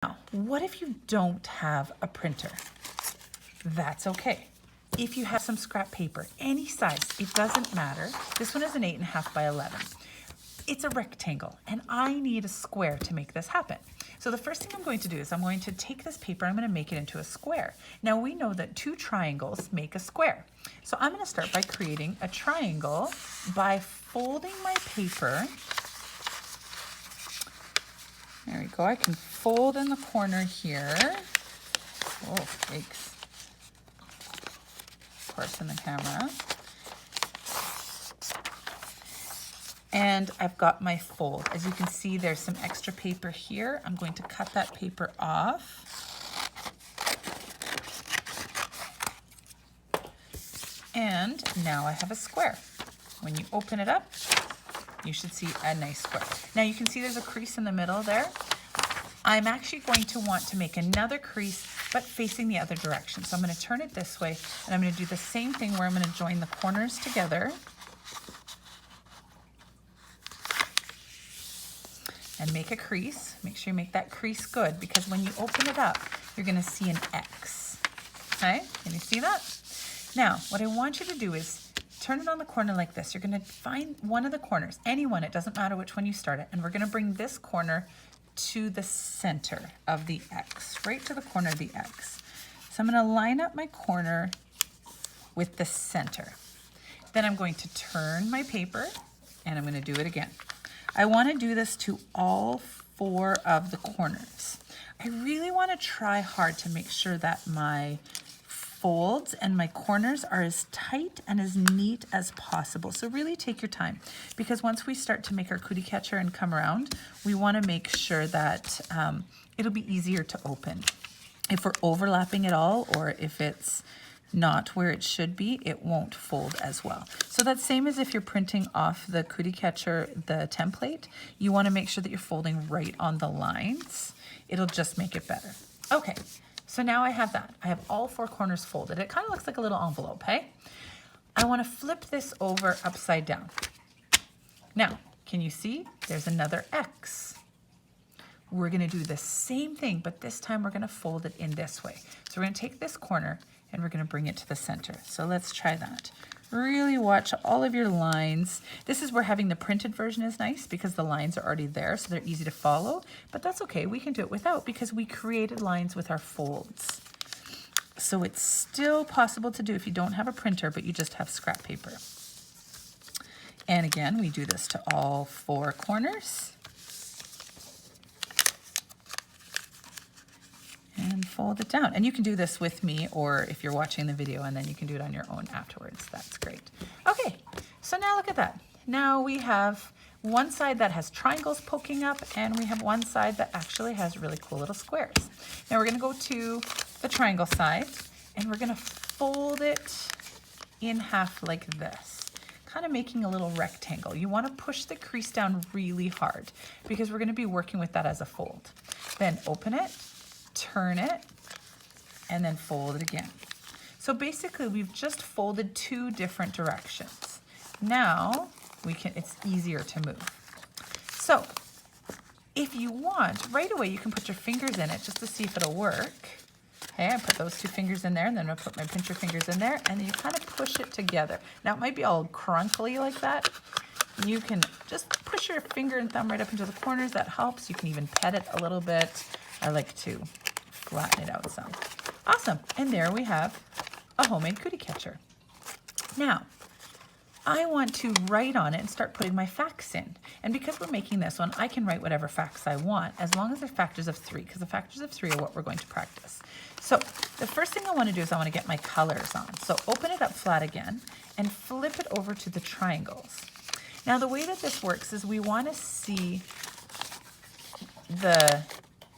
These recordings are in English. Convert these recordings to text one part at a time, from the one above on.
Now, what if you don't have a printer? That's okay. If you have some scrap paper, any size, it doesn't matter. This one is an 8.5 by 11. It's a rectangle, and I need a square to make this happen. So the first thing I'm going to do is I'm going to take this paper, I'm going to make it into a square. Now we know that 2 triangles make a square. So I'm going to start by creating a triangle by folding my paper. There we go. I can fold in the corner here. Oh, yikes. Of course, in the camera. And I've got my fold. As you can see, there's some extra paper here. I'm going to cut that paper off. And now I have a square. When you open it up, you should see a nice square. Now you can see there's a crease in the middle there. I'm actually going to want to make another crease, but facing the other direction. So I'm going to turn it this way, and I'm going to do the same thing where I'm going to join the corners together. And make a crease. Make sure you make that crease good, because when you open it up, you're going to see an X. Okay, can you see that? Now, what I want you to do is turn it on the corner like this. You're going to find one of the corners, any one, it doesn't matter which one you start at, and we're going to bring this corner to the center of the X, right to the corner of the X. So I'm going to line up my corner with the center. Then I'm going to turn my paper, and I'm going to do it again. I want to do this to all 4 of the corners. I really want to try hard to make sure that my folds and my corners are as tight and as neat as possible. So really take your time, because once we start to make our cootie catcher and come around, we want to make sure that it'll be easier to open. If we're overlapping it all, or if it's not where it should be, it won't fold as well. So that's same as if you're printing off the cootie catcher, the template, you want to make sure that you're folding right on the lines. It'll just make it better. Okay, so now I have that. I have all 4 corners folded. It kind of looks like a little envelope, hey? I want to flip this over upside down. Now, can you see? There's another X. We're going to do the same thing, but this time we're going to fold it in this way. So we're going to take this corner and we're going to bring it to the center. So let's try that. Really watch all of your lines. This is where having the printed version is nice, because the lines are already there, so they're easy to follow. But that's okay, we can do it without, because we created lines with our folds. So it's still possible to do if you don't have a printer, but you just have scrap paper. And again, we do this to all 4 corners. And fold it down. And you can do this with me, or if you're watching the video, and then you can do it on your own afterwards. That's great. Okay, so now look at that. Now we have one side that has triangles poking up, and we have one side that actually has really cool little squares. Now we're going to go to the triangle side, and we're going to fold it in half like this, kind of making a little rectangle. You want to push the crease down really hard, because we're going to be working with that as a fold. Then open it, turn it, and then fold it again. So basically we've just folded 2 different directions. Now it's easier to move. So if you want, right away you can put your fingers in it just to see if it'll work. Okay, I put those 2 fingers in there, and then I'll put my pincher fingers in there, and then you kind of push it together. Now it might be all crunkly like that. You can just push your finger and thumb right up into the corners. That helps. You can even pet it a little bit. I like to flatten it out some. Awesome. And there we have a homemade cootie catcher. Now, I want to write on it and start putting my facts in. And because we're making this one, I can write whatever facts I want, as long as they're factors of 3, because the factors of 3 are what we're going to practice. So the first thing I want to do is I want to get my colors on. So open it up flat again and flip it over to the triangles. Now the way that this works is we want to see the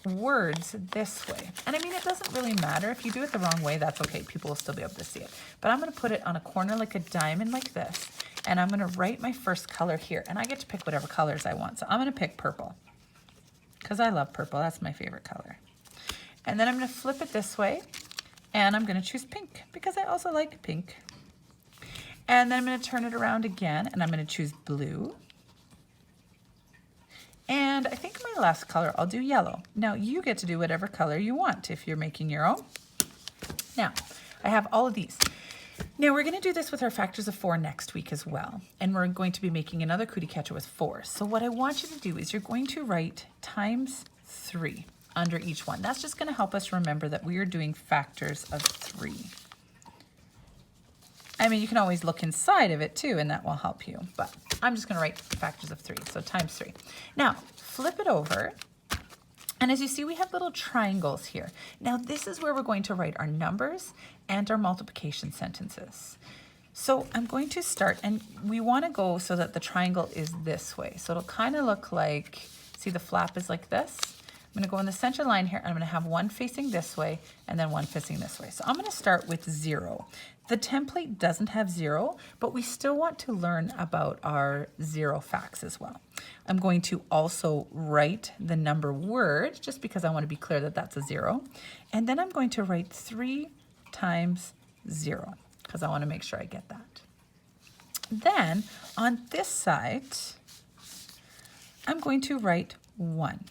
words this way. And I mean, it doesn't really matter. If you do it the wrong way, that's okay. People will still be able to see it. But I'm going to put it on a corner like a diamond like this. And I'm going to write my first color here. And I get to pick whatever colors I want. So I'm going to pick purple, because I love purple. That's my favorite color. And then I'm going to flip it this way. And I'm going to choose pink, because I also like pink. And then I'm going to turn it around again. And I'm going to choose blue. And I think my last color, I'll do yellow. Now you get to do whatever color you want if you're making your own. Now, I have all of these. Now we're going to do this with our factors of 4 next week as well. And we're going to be making another cootie catcher with 4. So what I want you to do is you're going to write times 3 under each one. That's just going to help us remember that we are doing factors of 3. I mean, you can always look inside of it too, and that will help you. But I'm just going to write factors of 3, so times 3. Now, flip it over. And as you see, we have little triangles here. Now, this is where we're going to write our numbers and our multiplication sentences. So I'm going to start, and we want to go so that the triangle is this way. So it'll kind of look like, see the flap is like this? I'm going to go in the center line here, and I'm going to have one facing this way and then one facing this way. So I'm going to start with 0. The template doesn't have 0, but we still want to learn about our 0 facts as well. I'm going to also write the number word, just because I want to be clear that that's a 0. And then I'm going to write 3 times 0, because I want to make sure I get that. Then on this side, I'm going to write 1.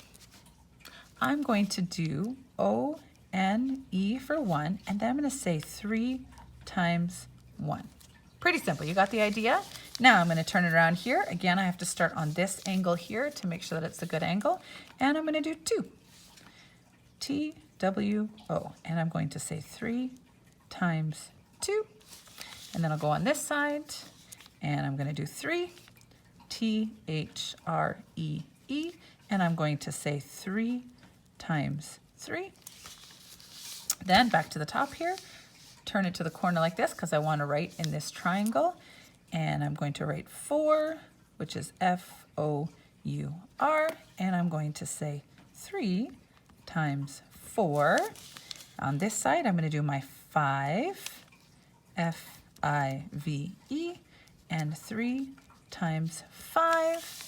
I'm going to do O-N-E for 1, and then I'm going to say 3 times 1. Pretty simple. You got the idea? Now I'm going to turn it around here. Again, I have to start on this angle here to make sure that it's a good angle. And I'm going to do 2. T-W-O. And I'm going to say 3 times 2. And then I'll go on this side. And I'm going to do 3. T-H-R-E-E. And I'm going to say 3 times 3. Then back to the top here. Turn it to the corner like this because I want to write in this triangle. And I'm going to write 4, which is F-O-U-R. And I'm going to say 3 times 4. On this side, I'm going to do my 5, F-I-V-E, and 3 times 5.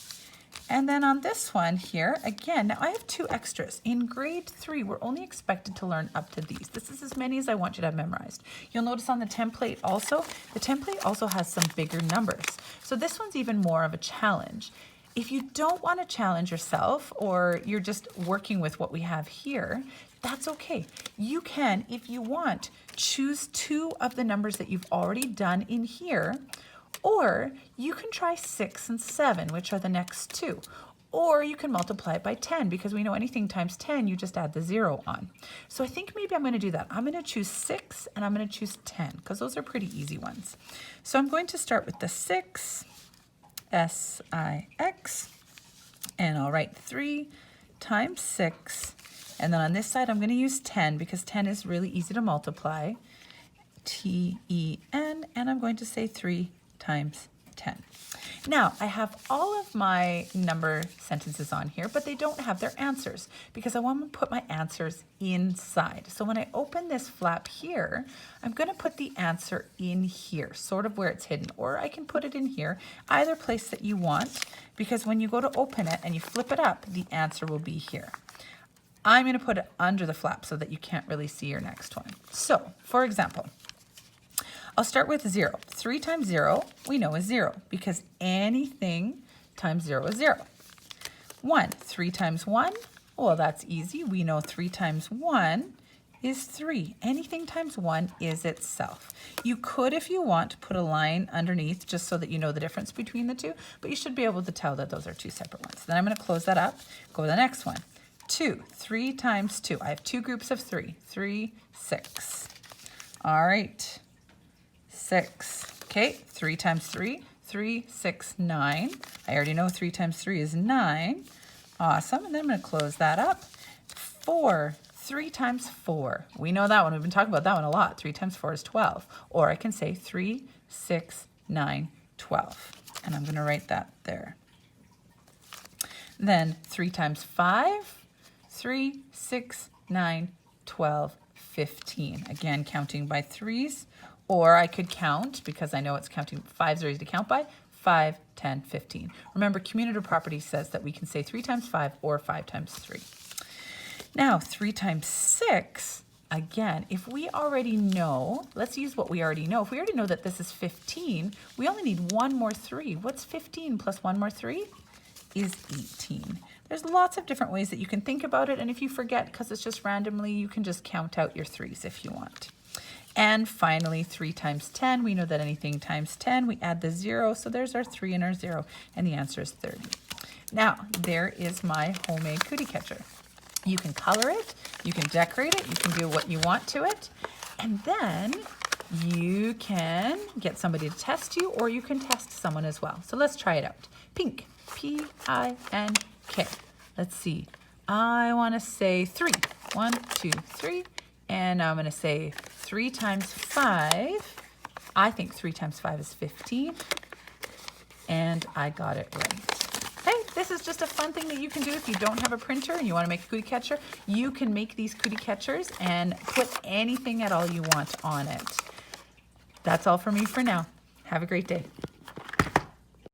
And then on this one here, again, now I have 2 extras. In grade 3, we're only expected to learn up to these. This is as many as I want you to have memorized. You'll notice on the template also, the template also has some bigger numbers. So this one's even more of a challenge. If you don't want to challenge yourself, or you're just working with what we have here, that's okay. You can, if you want, choose 2 of the numbers that you've already done in here. Or you can try 6 and 7, which are the next 2. Or you can multiply it by 10, because we know anything times 10, you just add the 0 on. So I think maybe I'm going to do that. I'm going to choose 6 and I'm going to choose 10, because those are pretty easy ones. So I'm going to start with the 6, S-I-X, and I'll write 3 times 6. And then on this side, I'm going to use 10, because 10 is really easy to multiply. T-E-N, and I'm going to say 3 times 10. Now, I have all of my number sentences on here, but they don't have their answers because I want to put my answers inside. So when I open this flap here, I'm going to put the answer in here, sort of where it's hidden, or I can put it in here, either place that you want, because when you go to open it and you flip it up, the answer will be here. I'm going to put it under the flap so that you can't really see your next one. So, for example, I'll start with 0. 3 times 0, we know is 0, because anything times 0 is 0. 1, 3 times 1, well, that's easy. We know 3 times 1 is 3. Anything times 1 is itself. You could, if you want, put a line underneath just so that you know the difference between the two, but you should be able to tell that those are 2 separate ones. Then I'm going to close that up, go to the next one. 2, 3 times 2. I have 2 groups of 3. 3, 6. All right. 6. Okay, 3 times 3, 3, 6, 9. I already know 3 times 3 is 9. Awesome, and then I'm going to close that up. 4, 3 times 4. We know that one. We've been talking about that one a lot. 3 times 4 is 12. Or I can say 3, 6, 9, 12. And I'm going to write that there. Then 3 times 5, 3, 6, 9, 12, 15. Again, counting by 3s. Or I could count, because I know it's counting, 5s are easy to count by, 5, 10, 15. Remember, commutative property says that we can say 3 times 5 or 5 times 3. Now, 3 times 6, again, if we already know, let's use what we already know. If we already know that this is 15, we only need 1 more 3. What's 15 plus 1 more 3? Is 18. There's lots of different ways that you can think about it, and if you forget because it's just randomly, you can just count out your 3s if you want. And finally, 3 times 10. We know that anything times 10, we add the 0, so there's our 3 and our 0, and the answer is 30. Now, there is my homemade cootie catcher. You can color it, you can decorate it, you can do what you want to it, and then you can get somebody to test you, or you can test someone as well. So let's try it out. Pink, P-I-N-K. Let's see. I want to say 3. 1, 2, 3. And I'm going to say 3 times 5. I think 3 times 5 is 15. And I got it right. Hey, this is just a fun thing that you can do if you don't have a printer and you want to make a cootie catcher. You can make these cootie catchers and put anything at all you want on it. That's all for me for now. Have a great day.